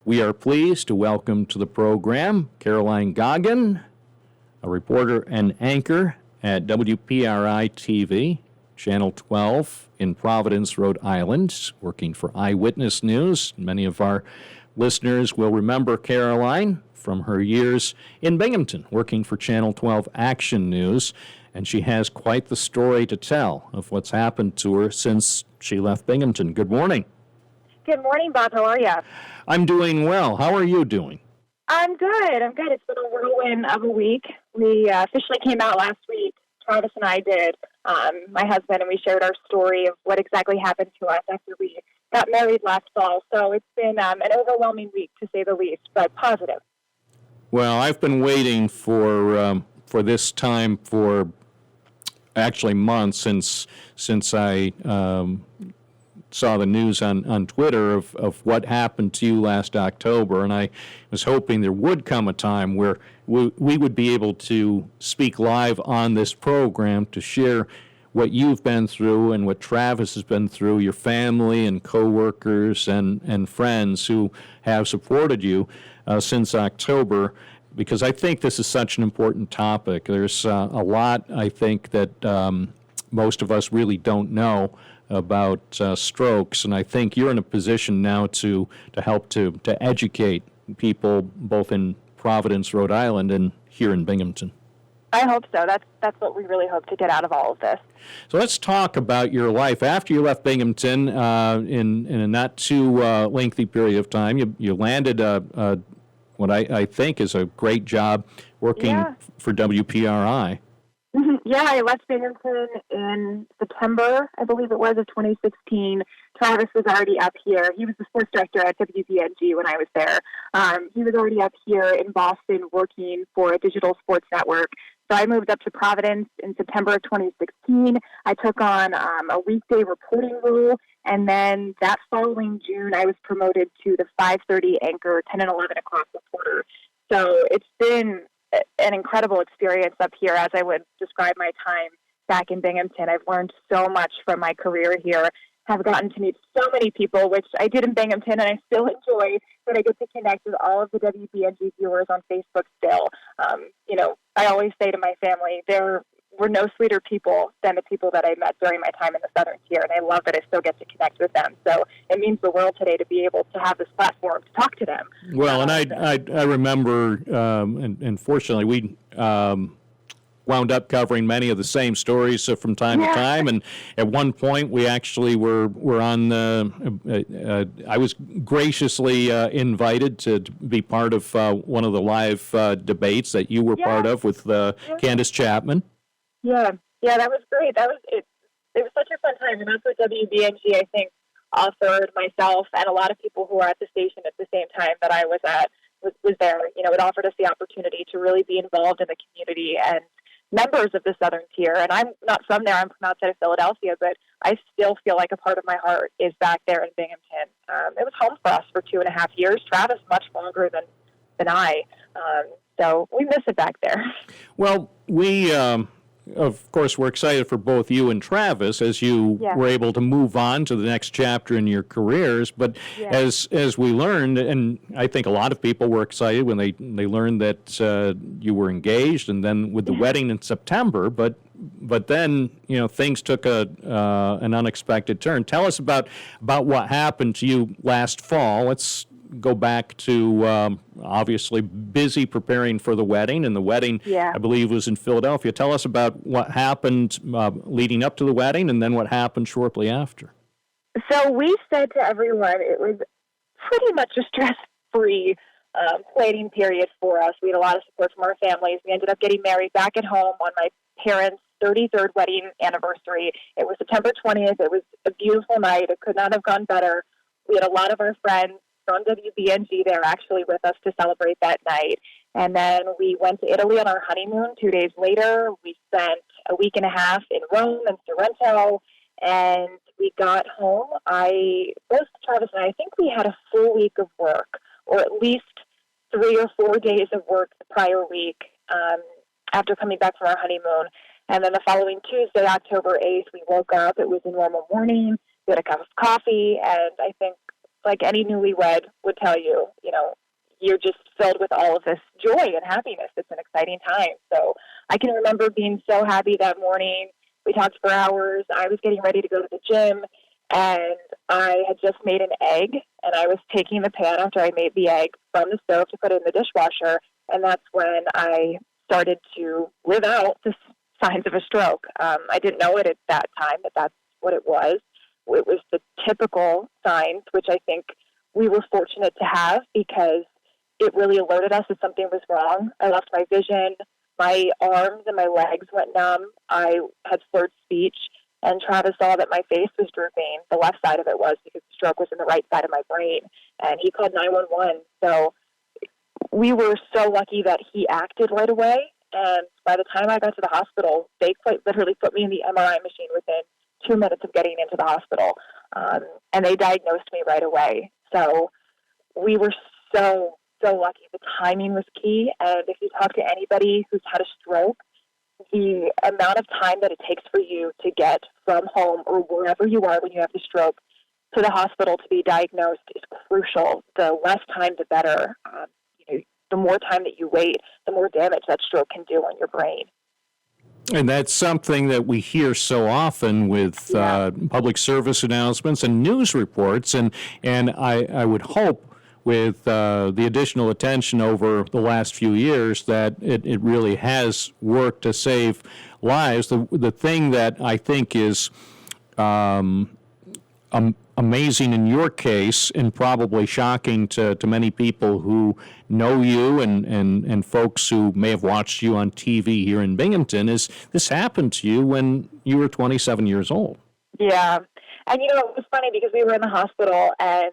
We are pleased to welcome to the program Caroline Goggin, a reporter and anchor at WPRI TV, Channel 12 in Providence, Rhode Island, working for Eyewitness News. Many of our listeners will remember Caroline from her years in Binghamton, working for Channel 12 Action News, and she has quite the story to tell of what's happened to her since she left Binghamton. Good morning. Good morning, Bob. How are you? I'm doing well. How are you doing? I'm good. It's been a whirlwind of a week. We officially came out last week. Travis and I did, my husband, and we shared our story of what exactly happened to us after we got married last fall. So it's been an overwhelming week, to say the least, but positive. Well, I've been waiting for this time for actually months since I saw the news on Twitter of what happened to you last October, and I was hoping there would come a time where we would be able to speak live on this program to share what you've been through and what Travis has been through, your family and coworkers and friends who have supported you since October, because I think this is such an important topic. There's a lot, I think, that most of us really don't know about strokes, and I think you're in a position now to help to educate people both in Providence, Rhode Island, and here in Binghamton. I hope so. That's what we really hope to get out of all of this. So let's talk about your life after you left Binghamton. In a not too lengthy period of time, you landed what I think is a great job working for WPRI. Yeah, I left Binghamton in September, I believe it was, of 2016. Travis was already up here. He was the sports director at WBNG when I was there. He was already up here in Boston working for a digital sports network. So I moved up to Providence in September of 2016. I took on a weekday reporting role, and then that following June, I was promoted to the 5:30 anchor, 10 and 11 o'clock reporter. So it's been an incredible experience up here, as I would describe my time back in Binghamton. I've learned so much from my career here. Have gotten to meet so many people, which I did in Binghamton, and I still enjoy that I get to connect with all of the WBNG viewers on Facebook still. I always say to my family, there were no sweeter people than the people that I met during my time in the Southern Tier, and I love that I still get to connect with them. So it means the world today to be able to have this platform to talk to them. Well, and I remember, and fortunately, we wound up covering many of the same stories from time to time, and at one point we actually were on I was graciously invited to be part of one of the live debates that you were part of with Candace Chapman. Yeah, that was great. That was it. It was such a fun time, and that's what WBNG, I think, offered myself and a lot of people who were at the station at the same time that I was at was there. It offered us the opportunity to really be involved in the community and members of the Southern Tier. And I'm not from there. I'm from outside of Philadelphia, but I still feel like a part of my heart is back there in Binghamton. It was home for us for 2.5 years. Travis much longer than I. So we miss it back there. Well, we of course, we're excited for both you and Travis as you were able to move on to the next chapter in your careers. But as we learned, and I think a lot of people were excited when they learned that you were engaged, and then with the wedding in September. But then things took an unexpected turn. Tell us about what happened to you last fall. Let's go back to obviously busy preparing for the wedding, and the wedding, I believe, was in Philadelphia. Tell us about what happened leading up to the wedding, and then what happened shortly after. So we said to everyone it was pretty much a stress-free planning period for us. We had a lot of support from our families. We ended up getting married back at home on my parents' 33rd wedding anniversary. It was September 20th. It was a beautiful night. It could not have gone better. We had a lot of our friends from WBNG there actually with us to celebrate that night. And then we went to Italy on our honeymoon 2 days later. We spent a week and a half in Rome and Sorrento, and we got home. Both Travis and I think we had a full week of work, or at least 3 or 4 days of work the prior week after coming back from our honeymoon. And then the following Tuesday, October 8th, we woke up. It was a normal morning. We had a cup of coffee, and I think like any newlywed would tell you, you're just filled with all of this joy and happiness. It's an exciting time. So I can remember being so happy that morning. We talked for hours. I was getting ready to go to the gym, and I had just made an egg, and I was taking the pan after I made the egg from the stove to put it in the dishwasher, and that's when I started to live out the signs of a stroke. I didn't know it at that time, but that's what it was. It was the typical signs, which I think we were fortunate to have because it really alerted us that something was wrong. I lost my vision. My arms and my legs went numb. I had slurred speech, and Travis saw that my face was drooping. The left side of it was because the stroke was in the right side of my brain, and he called 911. So we were so lucky that he acted right away, and by the time I got to the hospital, they quite literally put me in the MRI machine within 2 minutes of getting into the hospital, and they diagnosed me right away. So we were so lucky. The timing was key, and if you talk to anybody who's had a stroke, the amount of time that it takes for you to get from home or wherever you are when you have the stroke to the hospital to be diagnosed is crucial. The less time, the better. The more time that you wait, the more damage that stroke can do on your brain. And that's something that we hear so often with public service announcements and news reports. And I would hope with the additional attention over the last few years that it really has worked to save lives. The thing that I think is amazing in your case and probably shocking to many people who know you and folks who may have watched you on TV here in Binghamton is this happened to you when you were 27 years old. Yeah. And, it was funny because we were in the hospital and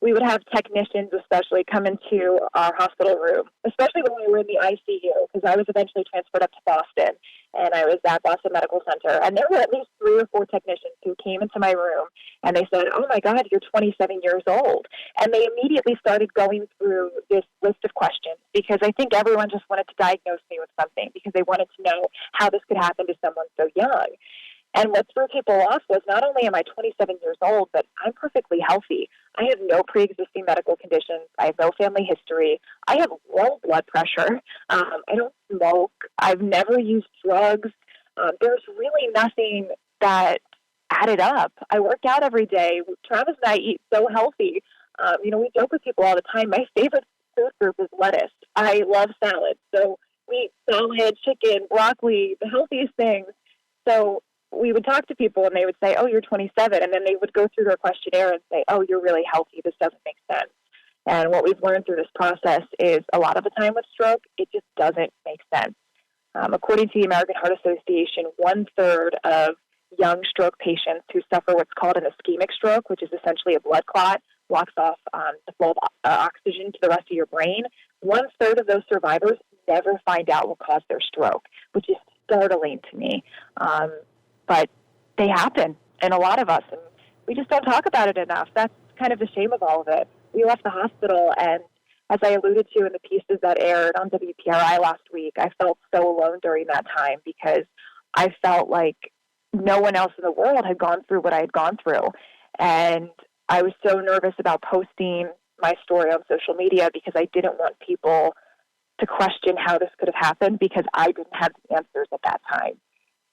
we would have technicians especially come into our hospital room, especially when we were in the ICU, because I was eventually transferred up to Boston, and I was at Boston Medical Center. And there were at least 3 or 4 technicians who came into my room, and they said, "Oh, my God, you're 27 years old." And they immediately started going through this list of questions, because I think everyone just wanted to diagnose me with something, because they wanted to know how this could happen to someone so young. And what threw people off was not only am I 27 years old, but I'm perfectly healthy. I have no pre-existing medical conditions. I have no family history. I have low blood pressure. I don't smoke. I've never used drugs. There's really nothing that added up. I work out every day. Travis and I eat so healthy. We joke with people all the time. My favorite food group is lettuce. I love salad. So we eat salad, chicken, broccoli, the healthiest things. So we would talk to people and they would say, "Oh, you're 27." And then they would go through their questionnaire and say, "Oh, you're really healthy. This doesn't make sense." And what we've learned through this process is a lot of the time with stroke, it just doesn't make sense. According to the American Heart Association, 1/3 of young stroke patients who suffer what's called an ischemic stroke, which is essentially a blood clot, blocks off the flow of oxygen to the rest of your brain. 1/3 of those survivors never find out what caused their stroke, which is startling to me. But they happen in a lot of us, and we just don't talk about it enough. That's kind of the shame of all of it. We left the hospital, and as I alluded to in the pieces that aired on WPRI last week, I felt so alone during that time because I felt like no one else in the world had gone through what I had gone through. And I was so nervous about posting my story on social media because I didn't want people to question how this could have happened because I didn't have the answers at that time.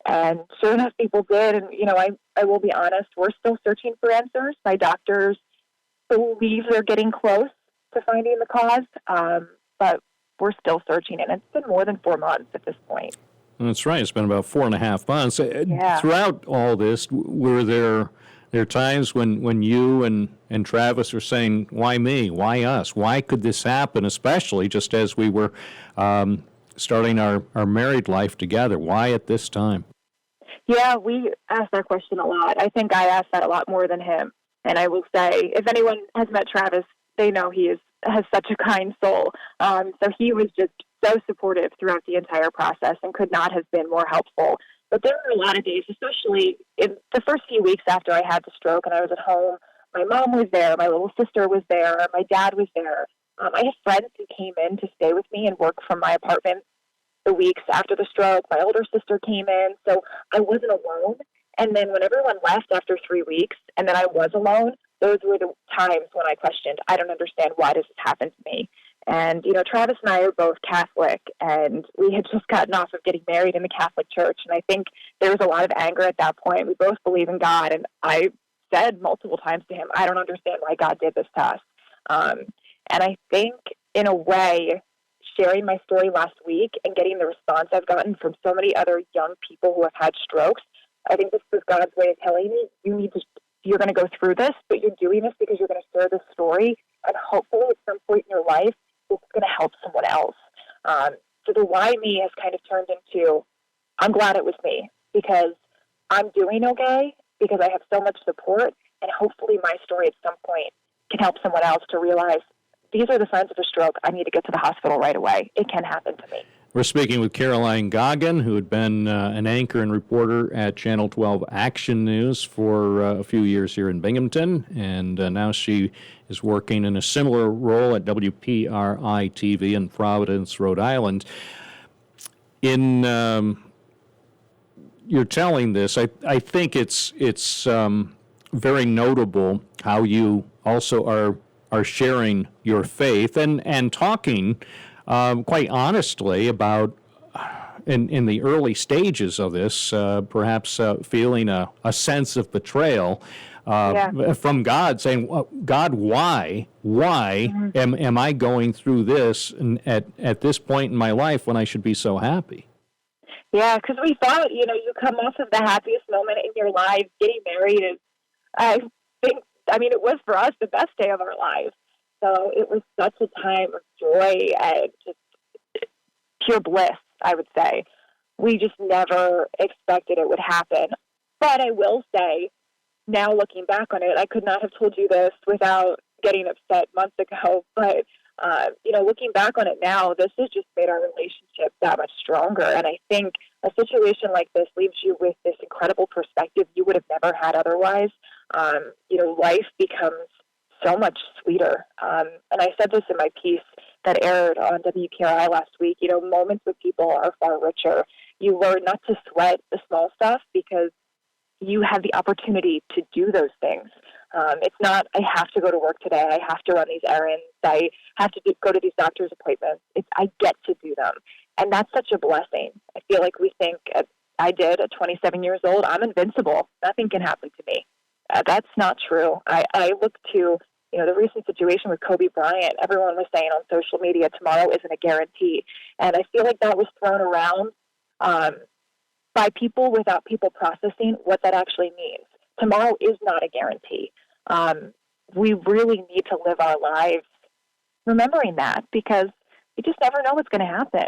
And sure enough, people did. And, I will be honest, we're still searching for answers. My doctors believe they're getting close to finding the cause, but we're still searching. And it's been more than 4 months at this point. That's right. It's been about 4.5 months. Yeah. Throughout all this, were there times when you and Travis were saying, "Why me? Why us? Why could this happen?" Especially just as we were starting our married life together. Why at this time? Yeah, we asked that question a lot. I think I asked that a lot more than him. And I will say, if anyone has met Travis, they know he has such a kind soul. So he was just so supportive throughout the entire process and could not have been more helpful. But there were a lot of days, especially in the first few weeks after I had the stroke and I was at home. My mom was there. My little sister was there. My dad was there. I had friends who came in to stay with me and work from my apartment the weeks after the stroke. My older sister came in, so I wasn't alone. And then when everyone left after 3 weeks, and then I was alone, those were the times when I questioned, I don't understand, why does this happen to me? And, Travis and I are both Catholic, and we had just gotten off of getting married in the Catholic Church. And I think there was a lot of anger at that point. We both believe in God. And I said multiple times to him, I don't understand why God did this to us. And I think, in a way, sharing my story last week and getting the response I've gotten from so many other young people who have had strokes, I think this was God's way of telling me, you're going to go through this, but you're doing this because you're going to share this story. And hopefully at some point in your life, it's going to help someone else. So the why me has kind of turned into, I'm glad it was me, because I'm doing okay, because I have so much support, and hopefully my story at some point can help someone else to realize these are the signs of a stroke. I need to get to the hospital right away. It can happen to me. We're speaking with Caroline Goggin, who had been an anchor and reporter at Channel 12 Action News for a few years here in Binghamton, and now she is working in a similar role at WPRI TV in Providence, Rhode Island. In you're telling this, I think it's very notable how you also are sharing your faith and talking quite honestly about, in the early stages of this, perhaps feeling a sense of betrayal from God, saying, God, why am I going through this at this point in my life when I should be so happy? Yeah, because we thought, you come off of the happiest moment in your life. Getting married is, it was for us the best day of our lives. So it was such a time of joy and just pure bliss, I would say. We just never expected it would happen. But I will say, now looking back on it, I could not have told you this without getting upset months ago. But, looking back on it now, this has just made our relationship that much stronger. And I think a situation like this leaves you with this incredible perspective you would have never had otherwise. Life becomes so much sweeter. And I said this in my piece that aired on WPRI last week. Moments with people are far richer. You learn not to sweat the small stuff because you have the opportunity to do those things. It's not, I have to go to work today. I have to run these errands. I have to go to these doctor's appointments. I get to do them. And that's such a blessing. I feel like we think, I did at 27 years old, I'm invincible. Nothing can happen to me. That's not true. I look to, the recent situation with Kobe Bryant. Everyone was saying on social media, tomorrow isn't a guarantee. And I feel like that was thrown around by people without people processing what that actually means. Tomorrow is not a guarantee. We really need to live our lives remembering that, because you just never know what's going to happen.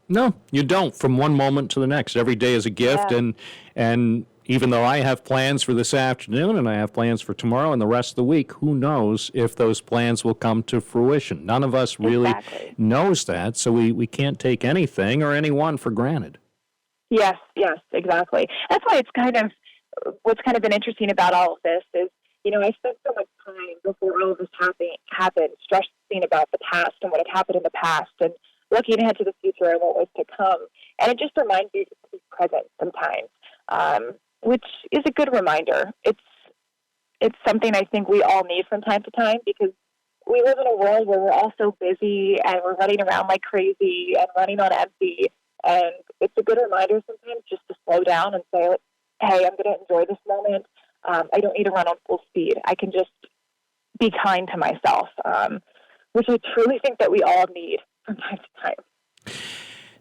No, you don't, from one moment to the next. Every day is a gift, and even though I have plans for this afternoon and I have plans for tomorrow and the rest of the week, who knows if those plans will come to fruition? None of us really knows that, so we can't take anything or anyone for granted. Yes, exactly. That's why what's kind of been interesting about all of this is, I spent so much time before all of this happened stressing about the past and what had happened in the past and looking ahead to the future and what was to come. And it just reminds you to be present sometimes, which is a good reminder. It's something I think we all need from time to time, because we live in a world where we're all so busy and we're running around like crazy and running on empty. And it's a good reminder sometimes just to slow down and say, hey, I'm going to enjoy this moment. I don't need to run on full speed. I can just be kind to myself, which I truly think that we all need from time to time.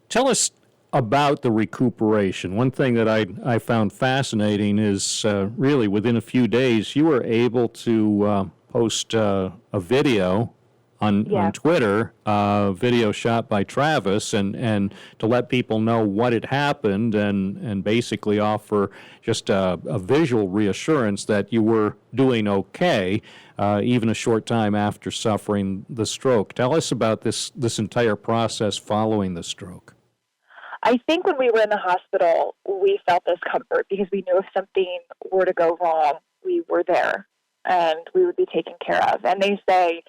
Tell us about the recuperation. One thing that I found fascinating is really within a few days you were able to post a video on Twitter, video shot by Travis, and to let people know what had happened and basically offer just a visual reassurance that you were doing okay, even a short time after suffering the stroke. Tell us about this entire process following the stroke. I think when we were in the hospital, we felt this comfort because we knew if something were to go wrong, we were there and we would be taken care of. And they say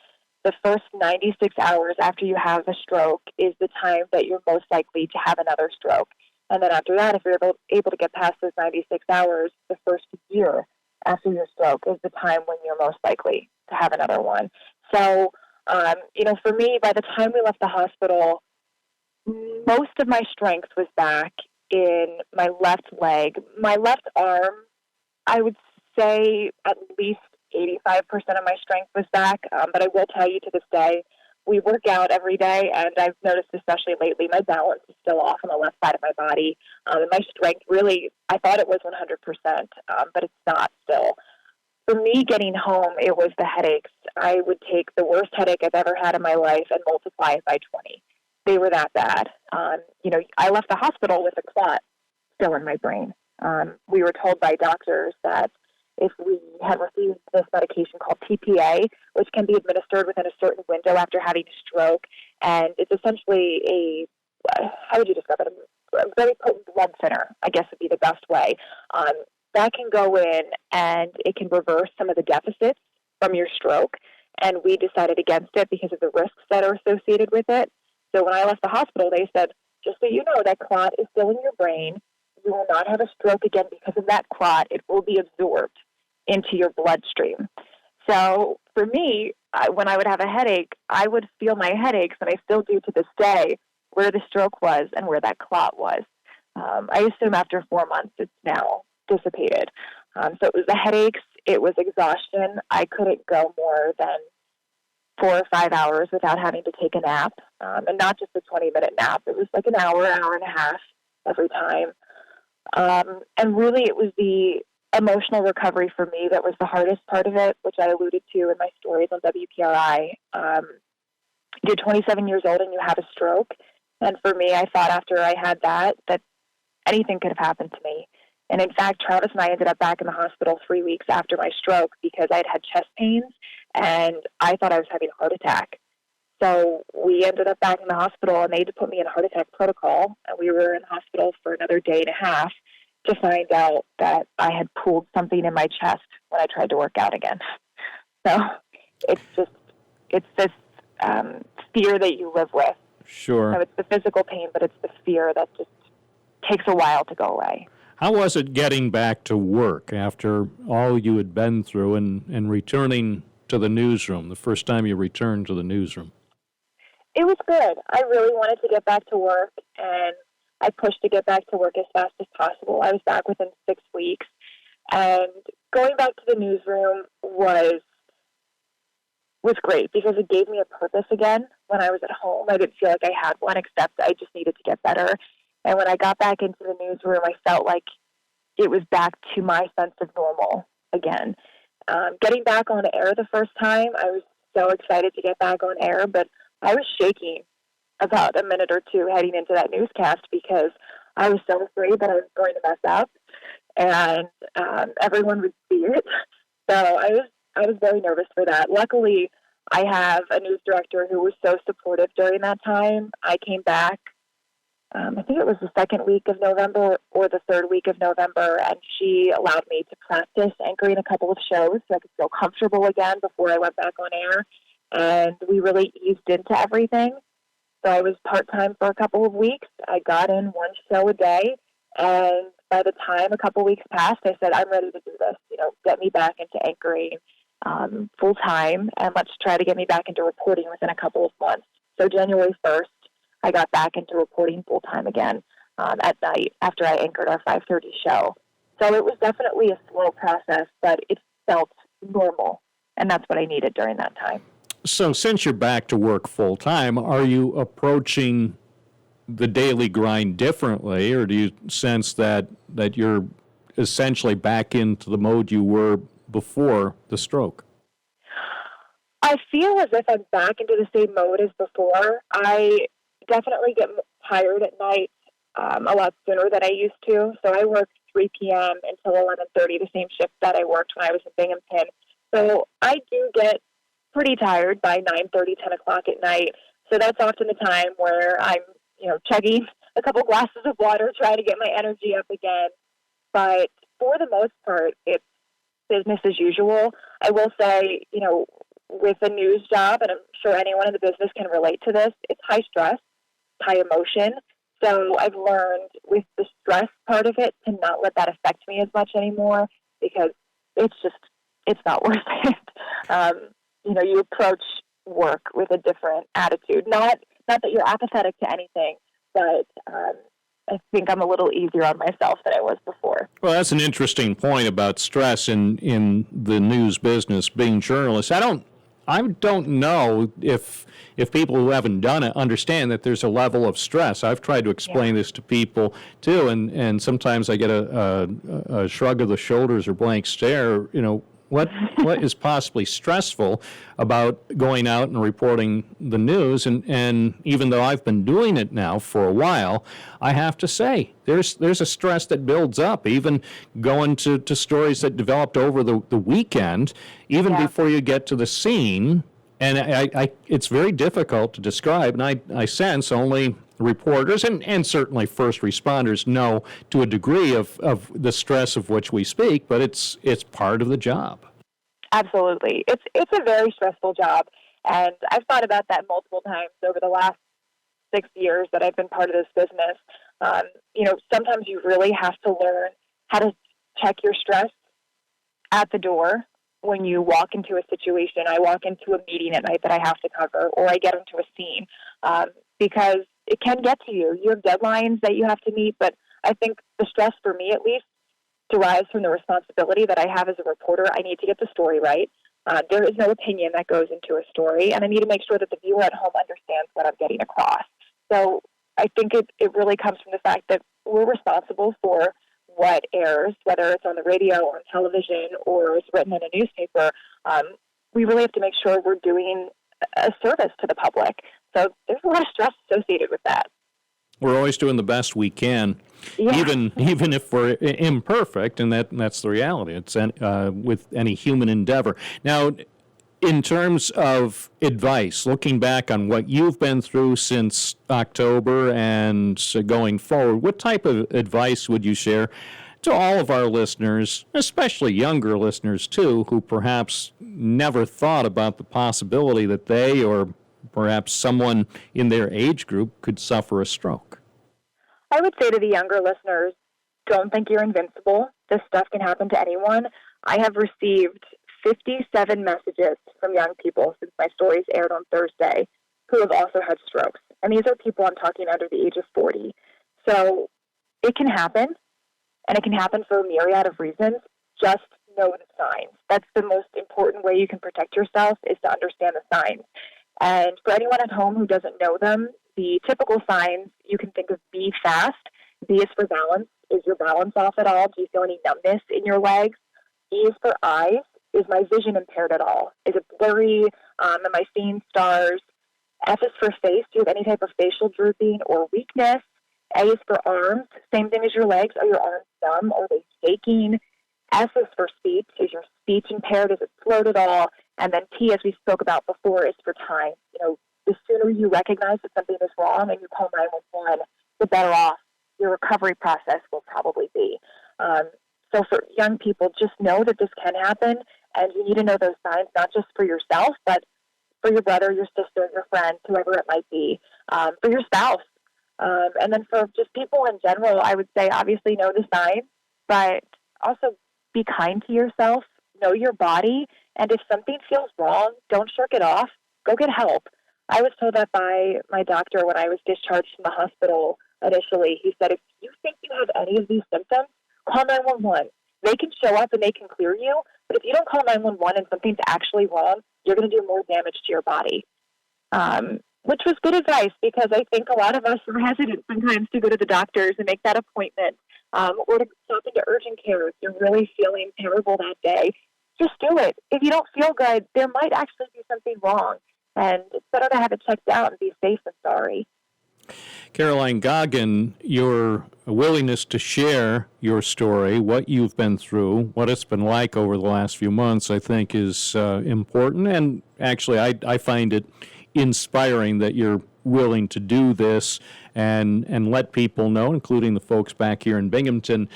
the first 96 hours after you have a stroke is the time that you're most likely to have another stroke. And then after that, if you're able to get past those 96 hours, the first year after your stroke is the time when you're most likely to have another one. So, for me, by the time we left the hospital, most of my strength was back in my left leg. My left arm, I would say at least 85% of my strength was back. But I will tell you, to this day, we work out every day, and I've noticed, especially lately, my balance is still off on the left side of my body. And my strength really, I thought it was 100%, but it's not still. For me, getting home, it was the headaches. I would take the worst headache I've ever had in my life and multiply it by 20. They were that bad. I left the hospital with a clot still in my brain. We were told by doctors that if we had received this medication called TPA, which can be administered within a certain window after having a stroke, and it's essentially how would you describe it? A very potent blood thinner, I guess would be the best way. That can go in and it can reverse some of the deficits from your stroke, and we decided against it because of the risks that are associated with it. So when I left the hospital, they said, just so you know, that clot is still in your brain. You will not have a stroke again because of that clot. It will be absorbed into your bloodstream. So for me, when I would have a headache, I would feel my headaches, and I still do to this day, where the stroke was and where that clot was. I assume after 4 months, it's now dissipated. So it was the headaches. It was exhaustion. I couldn't go more than 4 or 5 hours without having to take a nap, and not just a 20-minute nap. It was like an hour and a half every time. And really, it was the emotional recovery for me that was the hardest part of it, which I alluded to in my stories on WPRI. You're 27 years old and you have a stroke. And for me, I thought after I had that anything could have happened to me. And in fact, Travis and I ended up back in the hospital 3 weeks after my stroke because I had chest pains and I thought I was having a heart attack. So we ended up back in the hospital, and they had to put me in a heart attack protocol. And we were in the hospital for another day and a half to find out that I had pulled something in my chest when I tried to work out again. So it's this fear that you live with. Sure. So it's the physical pain, but it's the fear that just takes a while to go away. How was it getting back to work after all you had been through and returning to the newsroom, the first time you returned to the newsroom? It was good. I really wanted to get back to work, and I pushed to get back to work as fast as possible. I was back within 6 weeks, and going back to the newsroom was great because it gave me a purpose again. When I was at home, I didn't feel like I had one, except I just needed to get better. And when I got back into the newsroom, I felt like it was back to my sense of normal again. Getting back on air the first time, I was so excited to get back on air, but I was shaking about a minute or two heading into that newscast because I was so afraid that I was going to mess up and everyone would see it. So I was very nervous for that. Luckily, I have a news director who was so supportive during that time. I came back, I think it was the second week of November or the third week of November, and she allowed me to practice anchoring a couple of shows so I could feel comfortable again before I went back on air. And we really eased into everything. So I was part-time for a couple of weeks. I got in one show a day, and by the time a couple weeks passed, I said, I'm ready to do this. Get me back into anchoring full-time, and let's try to get me back into reporting within a couple of months. So January 1st, I got back into reporting full-time again at night after I anchored our 5:30 show. So it was definitely a slow process, but it felt normal, and that's what I needed during that time. So since you're back to work full-time, are you approaching the daily grind differently, or do you sense that you're essentially back into the mode you were before the stroke? I feel as if I'm back into the same mode as before. I definitely get tired at night a lot sooner than I used to. So I work 3 p.m. until 11:30, the same shift that I worked when I was in Binghamton. So I do get pretty tired by 9:30, 10 o'clock at night. So that's often the time where I'm, chugging a couple glasses of water, trying to get my energy up again. But for the most part, it's business as usual. I will say, with a news job, and I'm sure anyone in the business can relate to this, it's high stress, high emotion. So I've learned with the stress part of it to not let that affect me as much anymore, because it's not worth it. You approach work with a different attitude. Not that you're apathetic to anything, but I think I'm a little easier on myself than I was before. Well, that's an interesting point about stress in the news business, being journalists. I don't know if people who haven't done it understand that there's a level of stress. I've tried to explain this to people too, and sometimes I get a shrug of the shoulders or blank stare. What is possibly stressful about going out and reporting the news? And even though I've been doing it now for a while, I have to say there's a stress that builds up, even going to stories that developed over the weekend, even before you get to the scene. And it's very difficult to describe, and I sense only reporters and certainly first responders know to a degree of the stress of which we speak, but it's part of the job. Absolutely. It's a very stressful job, and I've thought about that multiple times over the last 6 years that I've been part of this business. Sometimes you really have to learn how to check your stress at the door. When you walk into a situation, I walk into a meeting at night that I have to cover, or I get into a scene, because it can get to you. You have deadlines that you have to meet, but I think the stress, for me at least, derives from the responsibility that I have as a reporter. I need to get the story right. There is no opinion that goes into a story, and I need to make sure that the viewer at home understands what I'm getting across. So I think it really comes from the fact that we're responsible for what airs, whether it's on the radio or on television or it's written in a newspaper. We really have to make sure we're doing a service to the public. So there's a lot of stress associated with that. We're always doing the best we can, even if we're imperfect, and that's the reality. It's with any human endeavor. Now, in terms of advice, looking back on what you've been through since October and going forward, what type of advice would you share to all of our listeners, especially younger listeners too, who perhaps never thought about the possibility that they or perhaps someone in their age group could suffer a stroke? I would say to the younger listeners, don't think you're invincible. This stuff can happen to anyone. I have received 57 messages from young people since my stories aired on Thursday who have also had strokes. And these are people I'm talking under the age of 40. So it can happen, and it can happen for a myriad of reasons. Just know the signs. That's the most important way you can protect yourself, is to understand the signs. And for anyone at home who doesn't know them, the typical signs, you can think of B fast. B is for balance. Is your balance off at all? Do you feel any numbness in your legs? E is for eyes. Is my vision impaired at all? Is it blurry? Am I seeing stars? F is for face. Do you have any type of facial drooping or weakness? A is for arms. Same thing as your legs. Are your arms numb? Are they shaking? S is for speech. Is your speech impaired? Is it slowed at all? And then T, as we spoke about before, is for time. The sooner you recognize that something is wrong and you call 911, the better off your recovery process will probably be. So for young people, just know that this can happen, and you need to know those signs, not just for yourself, but for your brother, your sister, your friend, whoever it might be, for your spouse. And then for just people in general, I would say obviously know the signs, but also be kind to yourself, know your body, and if something feels wrong, don't shirk it off. Go get help. I was told that by my doctor when I was discharged from the hospital initially. He said, if you think you have any of these symptoms, call 911. They can show up and they can clear you, but if you don't call 911 and something's actually wrong, you're going to do more damage to your body. Which was good advice, because I think a lot of us are hesitant sometimes to go to the doctors and make that appointment, or to stop into urgent care if you're really feeling terrible that day. Just do it. If you don't feel good, there might actually be something wrong. And it's better to have it checked out and be safe than sorry. Caroline Goggin, your willingness to share your story, what you've been through, what it's been like over the last few months, I think is important. And actually, I find it inspiring that you're willing to do this and let people know, including the folks back here in Binghamton,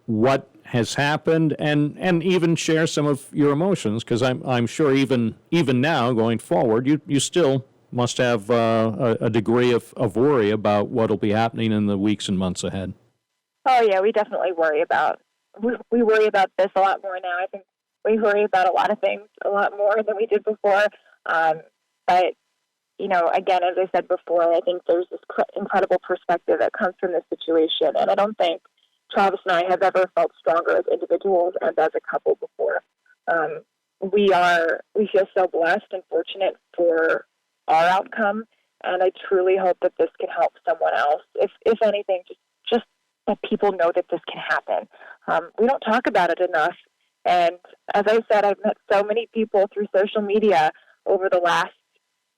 what has happened, and even share some of your emotions, because I'm sure even now going forward, you still must have a degree of worry about what will be happening in the weeks and months ahead. Oh yeah, we definitely worry about we worry about this a lot more now. I think we worry about a lot of things a lot more than we did before. But, you know, again, as I said before, I think there's this incredible perspective that comes from this situation. And I don't think Travis and I have ever felt stronger as individuals and as a couple before. We feel so blessed and fortunate for our outcome. And I truly hope that this can help someone else. If anything, just that people know that this can happen. We don't talk about it enough. And as I said, I've met so many people through social media over the last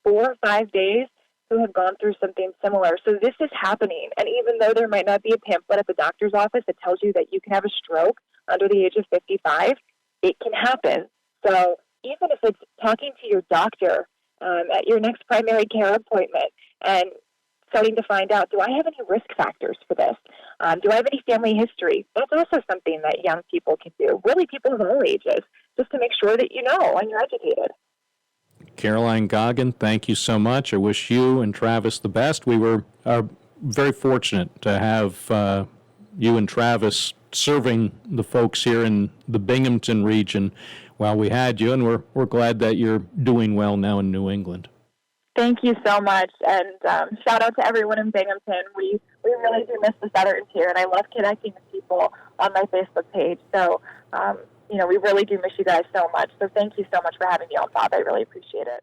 4 or 5 days who have gone through something similar. So this is happening. And even though there might not be a pamphlet at the doctor's office that tells you that you can have a stroke under the age of 55, it can happen. So even if it's talking to your doctor at your next primary care appointment and starting to find out, do I have any risk factors for this? Do I have any family history? That's also something that young people can do, really people of all ages, just to make sure that you know and you're educated. Caroline Goggin, thank you so much. I wish you and Travis the best. We were very fortunate to have you and Travis serving the folks here in the Binghamton region while we had you, and we're glad that you're doing well now in New England. Thank you so much, and shout out to everyone in Binghamton. We really do miss the Southerns here, and I love connecting with people on my Facebook page. So, we really do miss you guys so much. So thank you so much for having me on, Bob. I really appreciate it.